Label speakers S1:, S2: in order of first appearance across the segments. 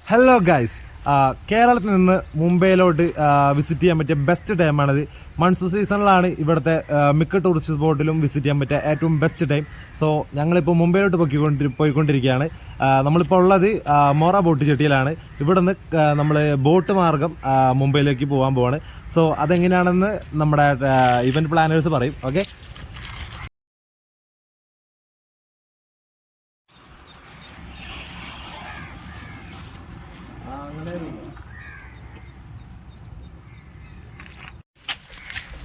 S1: Hello guys, കേരളത്തിൽ നിന്ന് മുംബൈയിലോട്ട് visit ചെയ്യാൻ പറ്റിയ ബെസ്റ്റ് ടൈമാണിത്. മൺസൂൺ സീസണിലാണ് ഇവിടുത്തെ മിക്ക ടൂറിസ്റ്റ് സ്പോട്ടിലും വിസിറ്റ് ചെയ്യാൻ പറ്റിയ ഏറ്റവും ബെസ്റ്റ് ടൈം. സോ ഞങ്ങളിപ്പോൾ മുംബൈയിലോട്ട് പോയിക്കൊണ്ടിരിക്കുകയാണ്. നമ്മളിപ്പോൾ ഉള്ളത് മോറ ബോട്ട് ജെട്ടിയിലാണ്. ഇവിടെ നിന്ന് നമ്മൾ ബോട്ട് മാർഗം മുംബൈയിലേക്ക് പോകാൻ പോവാണ്. സോ അതെങ്ങനെയാണെന്ന് നമ്മുടെ ഇവൻറ്റ് പ്ലാനേഴ്സ് പറയും. ഓക്കെ,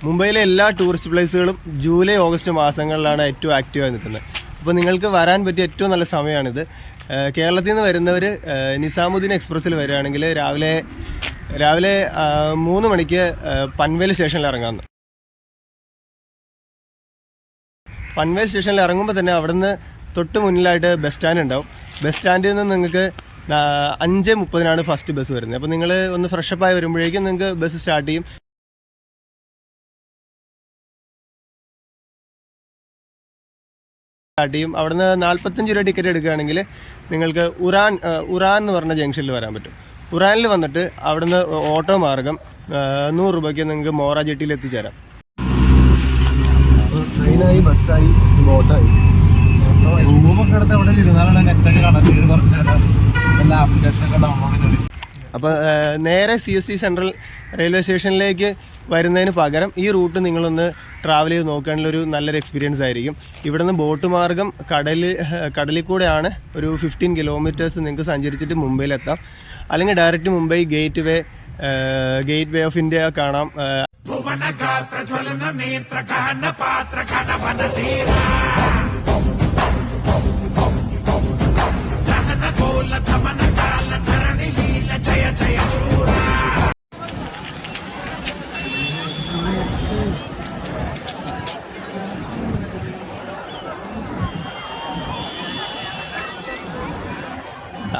S2: മുംബൈയിലെ എല്ലാ ടൂറിസ്റ്റ് പ്ലേസുകളും ജൂലൈ ഓഗസ്റ്റ് മാസങ്ങളിലാണ് ഏറ്റവും ആക്റ്റീവായി നിൽക്കുന്നത്. അപ്പോൾ നിങ്ങൾക്ക് വരാൻ പറ്റിയ ഏറ്റവും നല്ല സമയമാണിത്. കേരളത്തിൽ നിന്ന് വരുന്നവർ നിസാമുദ്ദീൻ എക്സ്പ്രസ്സിൽ വരികയാണെങ്കിൽ രാവിലെ 3 മണിക്ക് പൻവേൽ സ്റ്റേഷനിൽ ഇറങ്ങാമെന്ന്. പൻവേൽ സ്റ്റേഷനിൽ ഇറങ്ങുമ്പോൾ തന്നെ അവിടുന്ന് തൊട്ട് മുന്നിലായിട്ട് ബസ് സ്റ്റാൻഡ് ഉണ്ടാവും. ബസ് സ്റ്റാൻഡിൽ നിന്ന് നിങ്ങൾക്ക് 5:30 ഫസ്റ്റ് ബസ് വരുന്നത്. അപ്പോൾ നിങ്ങൾ ഒന്ന് ഫ്രഷപ്പായി വരുമ്പോഴേക്കും നിങ്ങൾക്ക് ബസ് സ്റ്റാർട്ട് ചെയ്യും. അവിടുന്ന് 45 രൂപ ടിക്കറ്റ് എടുക്കുകയാണെങ്കിൽ നിങ്ങൾക്ക് ഉറാൻ എന്ന് പറഞ്ഞ ജംഗ്ഷനിൽ വരാൻ പറ്റും. ഉറാനിൽ വന്നിട്ട് അവിടുന്ന് ഓട്ടോ മാർഗം 100 രൂപയ്ക്ക് നിങ്ങൾക്ക് മോറ ജെട്ടിയിൽ എത്തിച്ചേരാം. ട്രെയിനായി, ബസ്സായി, ബോട്ടായി,
S1: റൂമൊക്കെ എടുത്ത് അവിടെ ഇരുന്നാലാണ് നെറ്റൊക്കെ കണക്ട് കുറച്ച് എല്ലാ ആപ്ലിക്കേഷനൊക്കെ ഡൗൺലോഡ് ചെയ്ത്.
S2: അപ്പോൾ നേരെ CST സെൻട്രൽ റെയിൽവേ സ്റ്റേഷനിലേക്ക് വരുന്നതിന് പകരം ഈ റൂട്ട് നിങ്ങളൊന്ന് ട്രാവൽ ചെയ്ത് നോക്കുകയാണെങ്കിൽ ഒരു നല്ലൊരു എക്സ്പീരിയൻസ് ആയിരിക്കും. ഇവിടുന്ന് ബോട്ട് മാർഗം കടലിൽ കൂടെയാണ് ഒരു 15 കിലോമീറ്റേഴ്സ് നിങ്ങൾക്ക് സഞ്ചരിച്ചിട്ട് മുംബൈയിലെത്താം. അല്ലെങ്കിൽ direct Mumbai gate way of India കാണാം.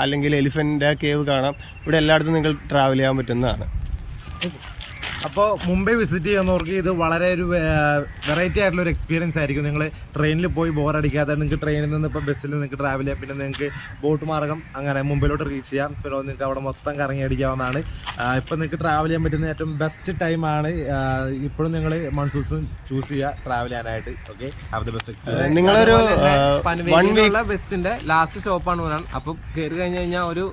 S2: അല്ലെങ്കിൽ എലിഫൻ്റ് കേവ് കാണാം. ഇവിടെ എല്ലായിടത്തും നിങ്ങൾക്ക് ട്രാവൽ ചെയ്യാൻ പറ്റുന്നതാണ്.
S1: അപ്പോൾ മുംബൈ വിസിറ്റ് ചെയ്യുന്നവർക്ക് ഇത് വളരെ ഒരു വെറൈറ്റി ആയിട്ടുള്ള ഒരു എക്സ്പീരിയൻസ് ആയിരിക്കും. നിങ്ങൾ ട്രെയിനിൽ പോയി ബോറടിക്കാതെ നിങ്ങൾക്ക് ട്രെയിനിൽ നിന്ന് ഇപ്പോൾ ബസ്സിൽ നിങ്ങൾക്ക് ട്രാവൽ ചെയ്യാം. പിന്നെ നിങ്ങൾക്ക് ബോട്ട് മാർഗം അങ്ങനെ മുംബൈയിലോട്ട് റീച്ച് ചെയ്യാം. പിന്നെ നിങ്ങൾക്ക് അവിടെ മൊത്തം കറങ്ങി അടിക്കാവുന്നതാണ്. ഇപ്പം നിങ്ങൾക്ക് ട്രാവൽ ചെയ്യാൻ പറ്റുന്ന ഏറ്റവും ബെസ്റ്റ് ടൈമാണ്. ഇപ്പോഴും നിങ്ങൾ മൺസൂൺ ചൂസ് ചെയ്യുക ട്രാവൽ ചെയ്യാനായിട്ട്. Okay, have the best experience.
S2: നിങ്ങളൊരു
S3: ബസ്സിന്റെ ലാസ്റ്റ് സ്റ്റോപ്പാണ് ഊരാൻ. അപ്പോൾ കയറി കഴിഞ്ഞ് കഴിഞ്ഞാൽ ഒരു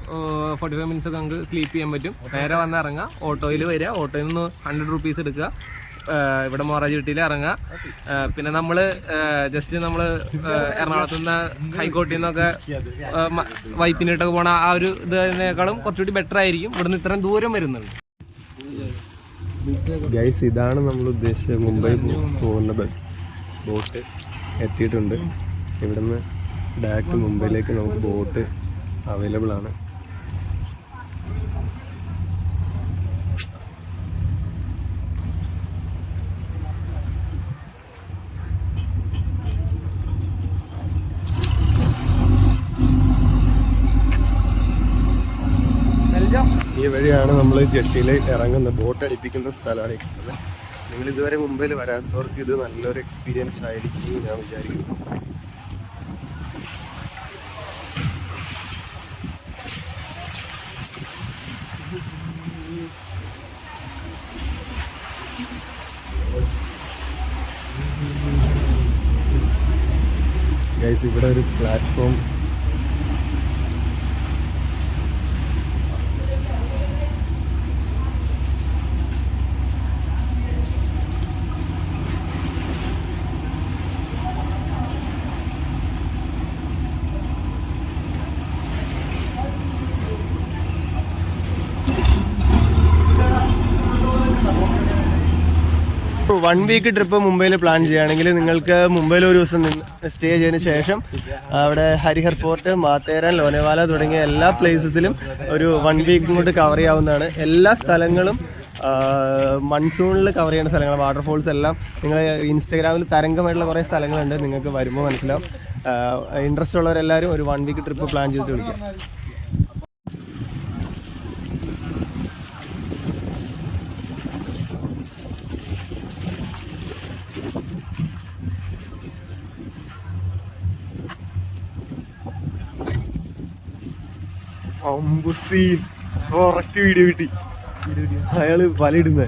S3: 45 മിനിറ്റ്സ് ഒക്കെ നമുക്ക് സ്ലീപ്പ് ചെയ്യാൻ പറ്റും. നേരെ വന്ന് ഇറങ്ങുക, ഓട്ടോയിൽ വരിക, ഓട്ടോയിൽ നിന്ന് 100 രൂപീസ് എടുക്കുക, ഇവിടെ മോറ ജെട്ടിയിൽ ഇറങ്ങുക. പിന്നെ നമ്മൾ എറണാകുളത്ത് നിന്ന് ഹൈക്കോർട്ടിൽ നിന്നൊക്കെ വൈപ്പിനിട്ടൊക്കെ പോണ ആ ഒരു ഇതിനേക്കാളും കുറച്ചുകൂടി ബെറ്റർ ആയിരിക്കും. ഇവിടുന്ന് ഇത്രയും ദൂരം വരുന്നുണ്ട്.
S2: ഗൈസ്, ഇതാണ് നമ്മൾ ഉദ്ദേശിച്ച മുംബൈ പോകുന്ന ബോട്ട് എത്തിയിട്ടുണ്ട്. ഇവിടുന്ന് ഡയറക്റ്റ് മുംബൈയിലേക്ക് നമുക്ക് ബോട്ട് അവൈലബിൾ ആണ്. ഈ വഴിയാണ് നമ്മൾ ജെട്ടിയിൽ ഇറങ്ങുന്ന ബോട്ട് അടിപ്പിക്കുന്ന സ്ഥലമാണ് ഇരിക്കുന്നത്. നിങ്ങൾ ഇതുവരെ മുംബൈയിൽ വരാത്തവർക്ക് ഇത് നല്ലൊരു എക്സ്പീരിയൻസ് ആയിരിക്കും ഞാൻ വിചാരിക്കുന്നു. ഗൈസ്, ഇവിടെ ഒരു പ്ലാറ്റ്ഫോം വൺ വീക്ക് ട്രിപ്പ് മുംബൈയിൽ പ്ലാൻ ചെയ്യുകയാണെങ്കിൽ നിങ്ങൾക്ക് മുംബൈയിൽ ഒരു ദിവസം സ്റ്റേ ചെയ്തതിന് ശേഷം അവിടെ ഹരിഹർ ഫോർട്ട്, മാത്തേരാൻ, ലോനവാല തുടങ്ങിയ എല്ലാ പ്ലേസസിലും ഒരു 1 വീക്ക് കൊണ്ട് കവർ ചെയ്യാവുന്നതാണ്. എല്ലാ സ്ഥലങ്ങളും മൺസൂണിൽ കവർ ചെയ്യുന്ന സ്ഥലങ്ങൾ, വാട്ടർഫോൾസ് എല്ലാം നിങ്ങൾ ഇൻസ്റ്റാഗ്രാമിൽ തരംഗമായിട്ടുള്ള കുറേ സ്ഥലങ്ങളുണ്ട്. നിങ്ങൾക്ക് വരുമ്പോൾ മനസ്സിലാവും. ഇൻട്രസ്റ്റ് ഉള്ളവരെല്ലാവരും ഒരു 1 വീക്ക് ട്രിപ്പ് പ്ലാൻ ചെയ്തിട്ട് വിളിക്കാം. അമ്പുസീൻ കറക്റ്റ് വീഡിയോ കിട്ടി. അയാള് വലയിടുന്ന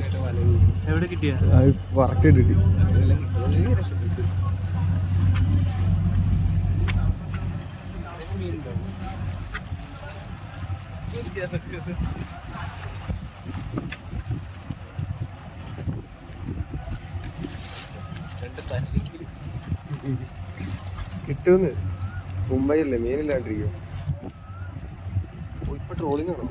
S3: എവിടെ കിട്ടിയ
S2: കറക്റ്റ് കിട്ടി. കിട്ടുമെന്ന് മുംബൈ അല്ലേ മീനില്ലാണ്ടിരിക്കും. ഇപ്പൊ ട്രോളിങ് ആണോ?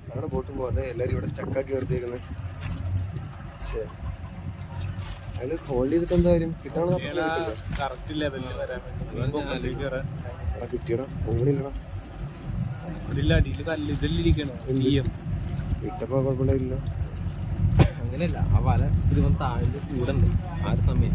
S2: അങ്ങനെ ബോട്ടും പോവാതെ എല്ലാരും ഇവിടെ സ്റ്റക്കാക്കി നിർത്തിയേക്കുന്നത്. അയാള് ഹോൾഡ് ചെയ്തിട്ട് എന്താ കാര്യം? കിട്ടാനുള്ള കിട്ടിയടാ ഫോണില്ലടാ. ഇട്ടപ്പോ കുഴപ്പമുണ്ടായില്ല.
S3: അങ്ങനെയല്ല, ആ വല ഇതിവൻ താഴെ കൂടണ്ട് ആ ഒരു സമയം.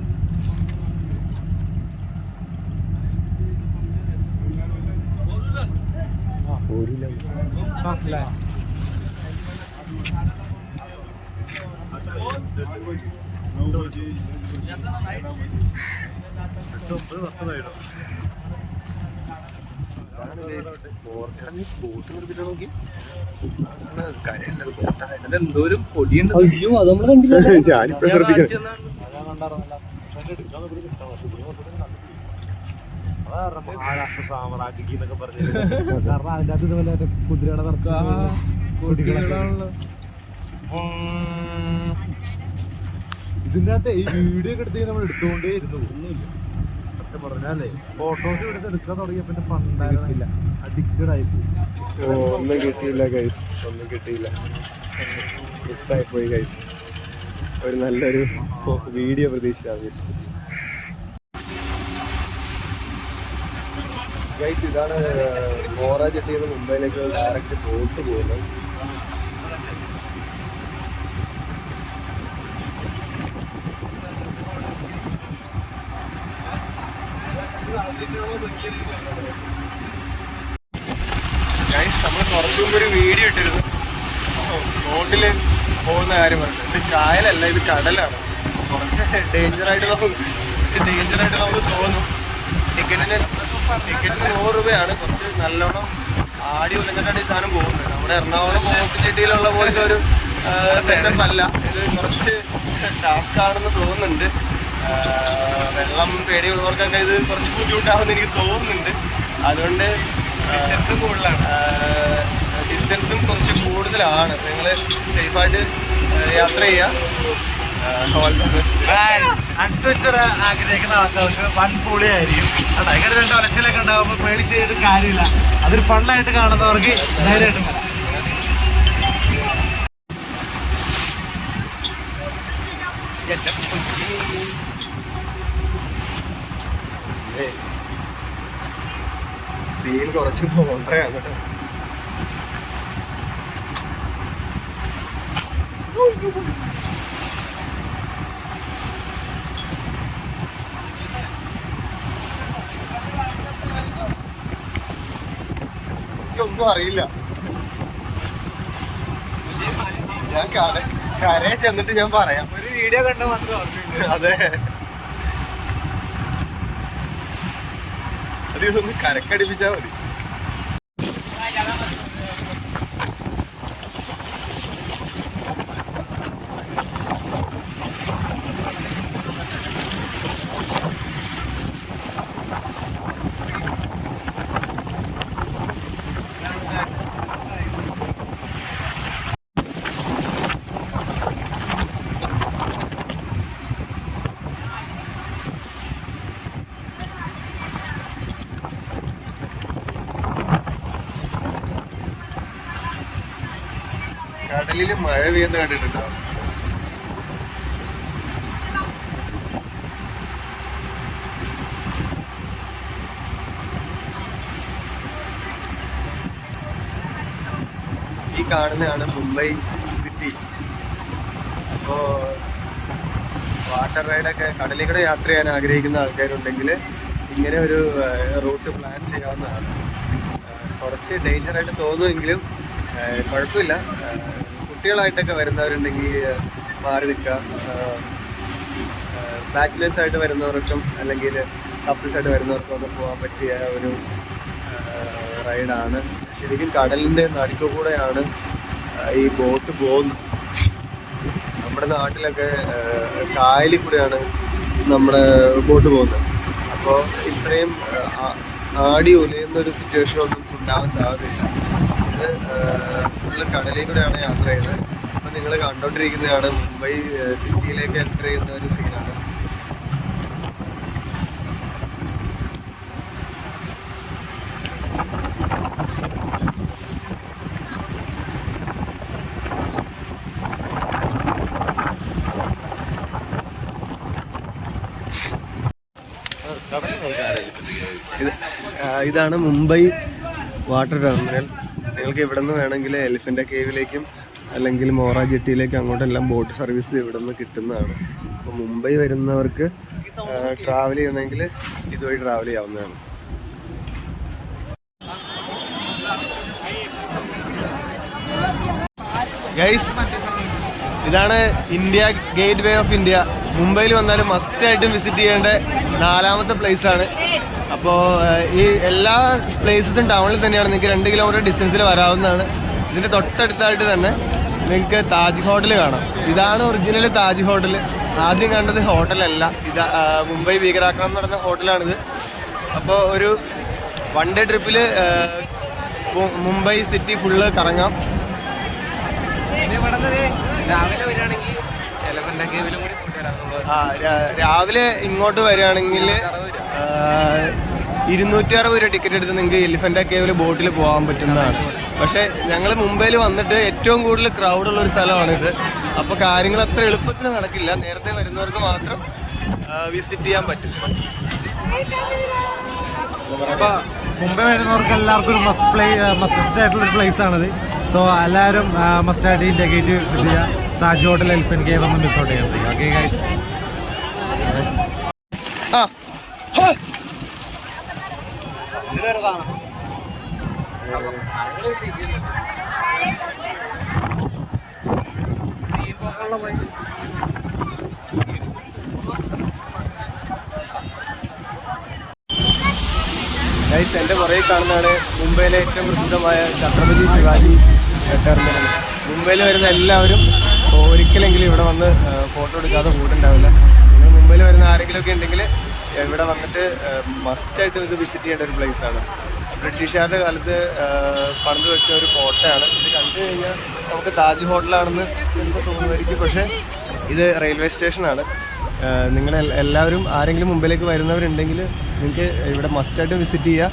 S3: എന്തോരും പൊടിയുണ്ട്.
S2: ഞാനിപ്പോ ശ്രദ്ധിക്കണം.
S1: മഹാരാഷ്ട്ര സാമ്രാജ്യം എന്നൊക്കെ പറഞ്ഞു. കാരണം അതിൻ്റെ അകത്ത് ഇതുപോലെ കുതിരയുടെ ഇതിൻ്റെ അകത്ത് ഈ വീഡിയോ ഒക്കെ എടുത്ത് നമ്മൾ എടുത്തുകൊണ്ടേ ഇരുന്നു. ഒന്നുമില്ല സത്യം പറഞ്ഞാലേ. ഫോട്ടോസ് ഇവിടുത്തെ എടുക്കാൻ തുടങ്ങിയ പിന്നെ പണ്ടായിരുന്നില്ല, അഡിക്റ്റഡ് ആയിപ്പോയി.
S2: ഒന്നും കിട്ടിയില്ല ഗൈസ്, ഒന്നും കിട്ടിയില്ല. മിസ്സായിപ്പോയി ഗൈസ്. ഒരു നല്ലൊരു വീഡിയോ പ്രതീക്ഷിക്കാം മിസ്. ഗൈസ് ഇതാണ് മോറ ജെട്ടിയിൽ നിന്ന് മുംബൈയിലേക്ക് ഡയറക്റ്റ് ബോട്ട് പോകുന്നത്. ഗൈസ് നമ്മൾ കുറച്ചു മുമ്പ് ഒരു വീഡിയോ ഇട്ടിരുന്നു ബോട്ടില് പോകുന്ന കാര്യം പറഞ്ഞു. ഇത് കായലല്ല, ഇത് കടലാണ്. കുറച്ച് ഡേഞ്ചറായിട്ട് നമുക്ക് തോന്നും. ടിക്കറ്റിന് 100 രൂപയാണ്. കുറച്ച് നല്ലോണം ആടി ഉലഞ്ഞിട്ടാണ് ഈ സാധനം പോകുന്നത്. നമ്മുടെ എറണാകുളം ബോട്ട് ചെട്ടിയിലുള്ള പോലത്തെ ഒരു സെറ്റപ്പ് അല്ല ഇത്. കുറച്ച് ടാസ്ക് ആണെന്ന് തോന്നുന്നുണ്ട്. വെള്ളം പേടിയുള്ളവർക്കൊക്കെ ഇത് കുറച്ച് ബുദ്ധിമുട്ടാവുമെന്ന് എനിക്ക് തോന്നുന്നുണ്ട്. അതുകൊണ്ട് ഡിസ്റ്റൻസും കുറച്ച് കൂടുതലാണ്. നിങ്ങൾ സേഫായിട്ട് യാത്ര ചെയ്യുക.
S1: അഡ്വഞ്ചർ ആഗ്രഹിക്കുന്ന ആൾക്കാർക്ക് വൺ പൊളിയായിരിക്കും. ഇങ്ങനെ 2 ഒലച്ചിലൊക്കെ ഉണ്ടാകുമ്പോൾ പേടിച്ച് ചെയ്തിട്ട് കാര്യമില്ല. അതൊരു ഫണ്ണായിട്ട് കാണുന്നവർക്ക് ധൈര്യമായിട്ടും വരാം.
S2: സീൻ കുറച്ച് പോകണ്ടയാണ്. ഒന്നും അറിയില്ല. ഞാൻ കരയെ ചെന്നിട്ട് ഞാൻ പറയാം.
S3: ഒരു വീഡിയോ കണ്ട മാത്രം.
S2: അതെ, അത് ഒന്ന് കരക്കടിപ്പിച്ചാ മതി. കടലില് മഴ പെയ്യുന്ന കണ്ടിട്ടുണ്ടോ? ഈ കാണുന്നതാണ് മുംബൈ സിറ്റി. അപ്പോൾ വാട്ടർ റൈഡൊക്കെ കടലിൽ കൂടെ യാത്ര ചെയ്യാൻ ആഗ്രഹിക്കുന്ന ആൾക്കാരുണ്ടെങ്കിൽ ഇങ്ങനെ ഒരു റൂട്ട് പ്ലാൻ ചെയ്യാവുന്നതാണ്. കുറച്ച് ഡേഞ്ചറായിട്ട് തോന്നുമെങ്കിലും കുഴപ്പമില്ല. കുട്ടികളായിട്ടൊക്കെ വരുന്നവരുണ്ടെങ്കിൽ മാറി നിൽക്കുക. ബാച്ചിലേഴ്സായിട്ട് വരുന്നവർക്കും അല്ലെങ്കിൽ കപ്പിൾസായിട്ട് വരുന്നവർക്കും ഒക്കെ പോകാൻ പറ്റിയ ഒരു റൈഡാണ്. ശരിക്കും കടലിൻ്റെ നടുക്ക് കൂടെയാണ് ഈ ബോട്ട് പോകുന്നത്. നമ്മുടെ നാട്ടിലൊക്കെ കായലിൽ കൂടെയാണ് നമ്മുടെ ബോട്ട് പോകുന്നത്. അപ്പോൾ ഇത്രയും ആടി ഉലയുന്നൊരു സിറ്റുവേഷൻ ഒന്നും ഉണ്ടാവാൻ സാധ്യതയില്ല. ഇത് ഫുള്ള് കടലിൽ കൂടെയാണ് യാത്ര ചെയ്യുന്നത്. അപ്പോൾ നിങ്ങൾ കണ്ടോണ്ടിരിക്കുന്നതാണ് മുംബൈ സിറ്റിയിലേക്ക് എൻ്റർ ചെയ്യുന്ന ഒരു സീനാണ്. ഇതാണ് മുംബൈ വാട്ടർ ടെർമിനൽ. നിങ്ങൾക്ക് ഇവിടെ നിന്ന് വേണമെങ്കിൽ എലിഫൻ്റ് കേവിലേക്കും അല്ലെങ്കിൽ മോറ ജെട്ടിയിലേക്കും അങ്ങോട്ടെല്ലാം ബോട്ട് സർവീസ് ഇവിടെ നിന്ന് കിട്ടുന്നതാണ്. അപ്പോൾ മുംബൈ വരുന്നവർക്ക് ട്രാവൽ ചെയ്യണമെങ്കിൽ ഇതുവഴി ട്രാവൽ ചെയ്യാവുന്നതാണ്. ഗൈസ്, ഇതാണ് India gate way of India. മുംബൈയിൽ വന്നാലും മസ്റ്റായിട്ടും വിസിറ്റ് ചെയ്യേണ്ട 4ാമത്തെ പ്ലേസാണ്. അപ്പോൾ ഈ എല്ലാ പ്ലേസസും ടൗണിൽ തന്നെയാണ്. നിങ്ങൾക്ക് 2 കിലോമീറ്റർ ഡിസ്റ്റൻസിൽ വരാവുന്നതാണ്. ഇതിൻ്റെ തൊട്ടടുത്തായിട്ട് തന്നെ നിങ്ങൾക്ക് താജ് ഹോട്ടൽ കാണാം. ഇതാണ് ഒറിജിനൽ താജ് ഹോട്ടൽ. ആദ്യം കണ്ടത് ഹോട്ടലല്ല, ഇത് മുംബൈ ഭീകരാക്രമണം നടന്ന ഹോട്ടലാണിത്. അപ്പോൾ ഒരു 1 ഡേ ട്രിപ്പിൽ മുംബൈ സിറ്റി ഫുള്ള് കറങ്ങാം. രാവിലെ ഇങ്ങോട്ട് വരികയാണെങ്കിൽ 260 രൂപ ടിക്കറ്റ് എടുത്ത് നിങ്ങൾക്ക് എലിഫൻ്റ് കേവിൽ ബോട്ടിൽ പോകാൻ പറ്റുന്നതാണ്. പക്ഷേ ഞങ്ങൾ മുംബൈയിൽ വന്നിട്ട് ഏറ്റവും കൂടുതൽ ക്രൗഡുള്ള ഒരു സ്ഥലമാണിത്. അപ്പോൾ കാര്യങ്ങൾ അത്ര എളുപ്പത്തിൽ നടക്കില്ല. നേരത്തെ വരുന്നവർക്ക് മാത്രം വിസിറ്റ് ചെയ്യാൻ പറ്റും.
S1: അപ്പോൾ മുംബൈ വരുന്നവർക്ക് എല്ലാവർക്കും ഒരു മസ്റ്റ് ആയിട്ടുള്ളൊരു പ്ലേസ് ആണിത്. സോ എല്ലാവരും മസ്റ്റായിട്ട് ഇന്ത്യ ഗേറ്റ് വിസിറ്റ് ചെയ്യുക. താജ് ഹോട്ടൽ, എലിഫൻ്റ് കേവ് ഒന്നും മിസ് ഔട്ട് ചെയ്യാൻ പറ്റില്ല. Okay guys.
S2: ഗൈസ്, എൻ്റെ പുറകെ കാണുന്നതാണ് മുംബൈയിലെ ഏറ്റവും പ്രസിദ്ധമായ ഛത്രപതി ശിവാജി ടെർമിനൽ. മുംബൈയിൽ വരുന്ന എല്ലാവരും ഒരിക്കലെങ്കിലും ഇവിടെ വന്ന് ഫോട്ടോ എടുക്കാതെ പോയിട്ടുണ്ടാവില്ല. നിങ്ങൾ മുംബൈയിൽ വരുന്ന ആരെങ്കിലുമൊക്കെ ഉണ്ടെങ്കിൽ ഇവിടെ വന്നിട്ട് മസ്റ്റായിട്ട് ഇത് വിസിറ്റ് ചെയ്യേണ്ട ഒരു പ്ലേസാണ്. ബ്രിട്ടീഷുകാരുടെ കാലത്ത് പണിത് വെച്ച ഒരു കോട്ടയാണ്. ഇത് കണ്ടു കഴിഞ്ഞാൽ നമുക്ക് താജ് ഹോട്ടലാണെന്ന് എനിക്ക് തോന്നുമായിരിക്കും. പക്ഷേ ഇത് റെയിൽവേ സ്റ്റേഷനാണ്. നിങ്ങൾ എല്ലാവരും ആരെങ്കിലും മുംബൈയിലേക്ക് വരുന്നവരുണ്ടെങ്കിൽ നിങ്ങൾക്ക് ഇവിടെ മസ്റ്റായിട്ട് വിസിറ്റ് ചെയ്യുക.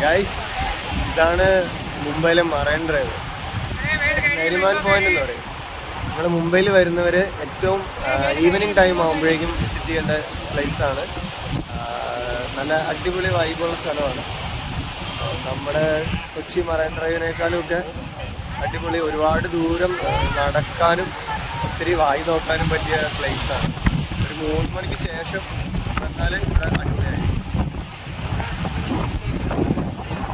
S2: ഗൈസ്, ഇതാണ് മുംബൈയിലെ മറൈൻ ഡ്രൈവ്, നരിമാൻ പോയിന്റ് എന്ന് പറയും. നിങ്ങൾ മുംബൈയിൽ വരുന്നവർ ഏറ്റവും ഈവനിങ് ടൈം ആകുമ്പോഴേക്കും വിസിറ്റ് ചെയ്യേണ്ട പ്ലേസാണ്. നല്ല അടിപൊളി വൈബുള്ള സ്ഥലമാണ്. നമ്മുടെ കൊച്ചി മറൈൻ ഡ്രൈവിനേക്കാളും ഒക്കെ അടിപൊളി, ഒരുപാട് ദൂരം നടക്കാനും ഒത്തിരി വായി നോക്കാനും പറ്റിയ പ്ലേസാണ്. ഒരു 3 മണിക്ക് ശേഷം വന്നാൽ ഇവിടെ അടിപൊളിയായി.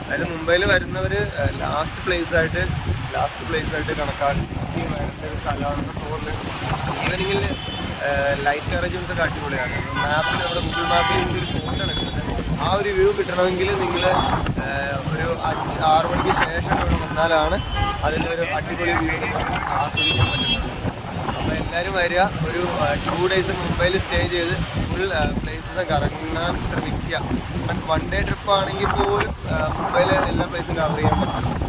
S2: അതായത് മുംബൈയിൽ വരുന്നവർ ലാസ്റ്റ് പ്ലേസ് ആയിട്ട് കണക്കാക്കി വരുന്ന ഒരു സ്ഥലമാണെന്ന് തോന്നുന്നത്. ഈവനിങ്ങിൽ ലൈറ്റ് അറേഞ്ച്മെൻറ്റ്സ് ഒക്കെ അടിപൊളിയാണ്. മാപ്പിൽ നമ്മുടെ ഗൂഗിൾ മാപ്പിൽ ഒരു ഫോട്ടോ എടുക്കുന്നത്, ആ ഒരു വ്യൂ കിട്ടണമെങ്കിൽ നിങ്ങൾ ഒരു 5-6 മണിക്ക് ശേഷം ഇവിടെ വന്നാലാണ് അതിൻ്റെ ഒരു അടിപൊളി വ്യൂ ആസ്വദിക്കാൻ പറ്റുന്നത്. അപ്പോൾ എല്ലാവരും വരിക, ഒരു 2 ഡേയ്സ് മുംബൈയിൽ സ്റ്റേ ചെയ്ത് ഫുൾ പ്ലേസസ് കറങ്ങാൻ ശ്രമിക്കുക. 1 ഡേ ട്രിപ്പ് ആണെങ്കിൽ പോലും മുംബൈയിലെ എല്ലാ പ്ലേസും കവർ ചെയ്യാൻ പറ്റും.